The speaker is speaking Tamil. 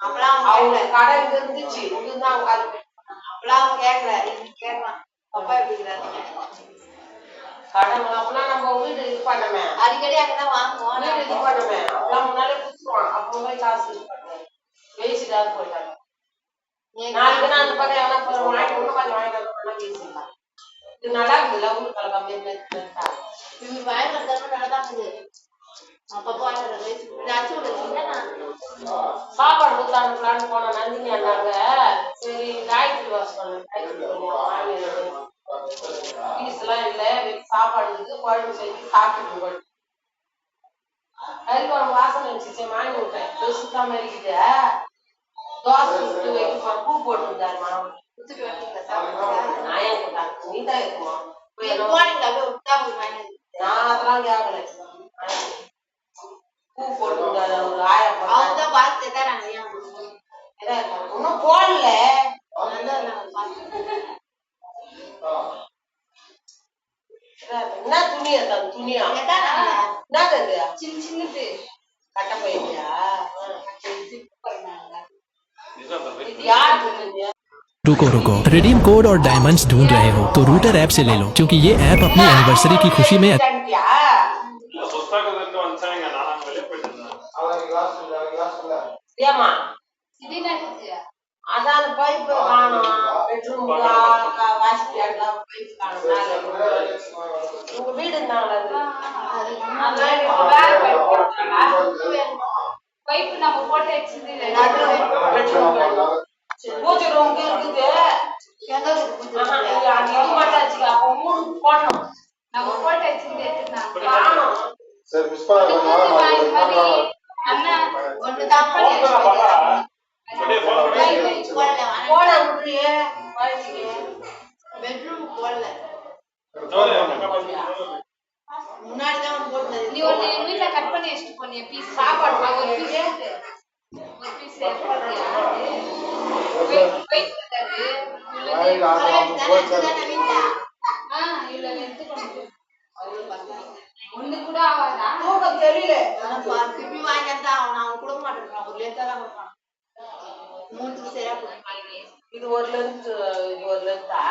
அவங்க கடை இங்க இருந்துச்சு இங்கிருந்து அவங்க அப்பெல்லாம் கேட்கல கேட்கலாம் அப்பா எப்படி கடை அப்பெல்லாம் நம்ம வீடு இது பண்ணமே அடிக்கடி அங்கதான் வாங்குவோம் வீடு இது பண்ணமே அப்பெல்லாம் முன்னாலே குடுத்துருவான் அப்ப போய் காசு இது பண்ணுவேன் பேசிட்டாரு போயிட்டாங்க நாளைக்கு நான் அந்த பக்கம் எவனா வாங்கிட்டு பேசிடலாம் இது நல்லா இருக்குதுல்ல ஊருக்கு கலக்காம இது வாங்கி நல்லா தான் இருக்குது அப்பப்போ சாப்பாடு கொடுத்து அனுப்பலான்னு போன நந்தினி அண்ணாங்க சரி காய்கறி வாஷ் பண்ண பீஸ் எல்லாம் இல்லை சாப்பாடு இருக்கு குழம்பு செஞ்சு சாப்பிட்டு கறி குழம்பு வாசனை வச்சு வாங்கி விட்டேன் சுத்தாம இருக்குது தோசை சுட்டு வைக்க பூ போட்டுருந்தாரு மாவு நான் ஏன் போட்டாங்க நீதான் இருக்குமா நான் அதெல்லாம் கேட்கல பூ போட்டுருந்தாரு ஒரு ஆயிரம் பார்த்து இன்னும் போடல என்ன துணியா துணியா என்னது சின்ன சின்னது கட்ட போயிட்டியா रुको रुको रिडीम कोड और डायमंड्स ढूंढ रहे हो तो रूटर ऐप से ले लो क्योंकि ये ऐप अपनी एनिवर्सरी की खुशी में அதான் பைப் காணும் பெட்ரூம் உங்க வீடு இருந்தாங்களா பைப் நம்ம போட்டு பூஜை ரூமுக்கு இருக்குது மாட்டாச்சு அப்போ மூணு போடணும் நம்ம போட்டு வச்சுக்கிட்டு முன்னாடிதான் போட்டு நீ ஒரு வீட்டுல கட் பண்ணி வச்சுட்டு போனிய பீஸ் சாப்பாடு ஒரு பீஸ் ஒண்ணு கூட ஆகாதா தூக்கம் தெரியல திருப்பி வாங்கிட்டா அவன் கொடுக்க மாட்டேன் ஒரு லேட்டாதான் கொடுப்பான் மூணுக்கு சரியா இது ஒரு லென்த் இது ஒரு லென்த்தா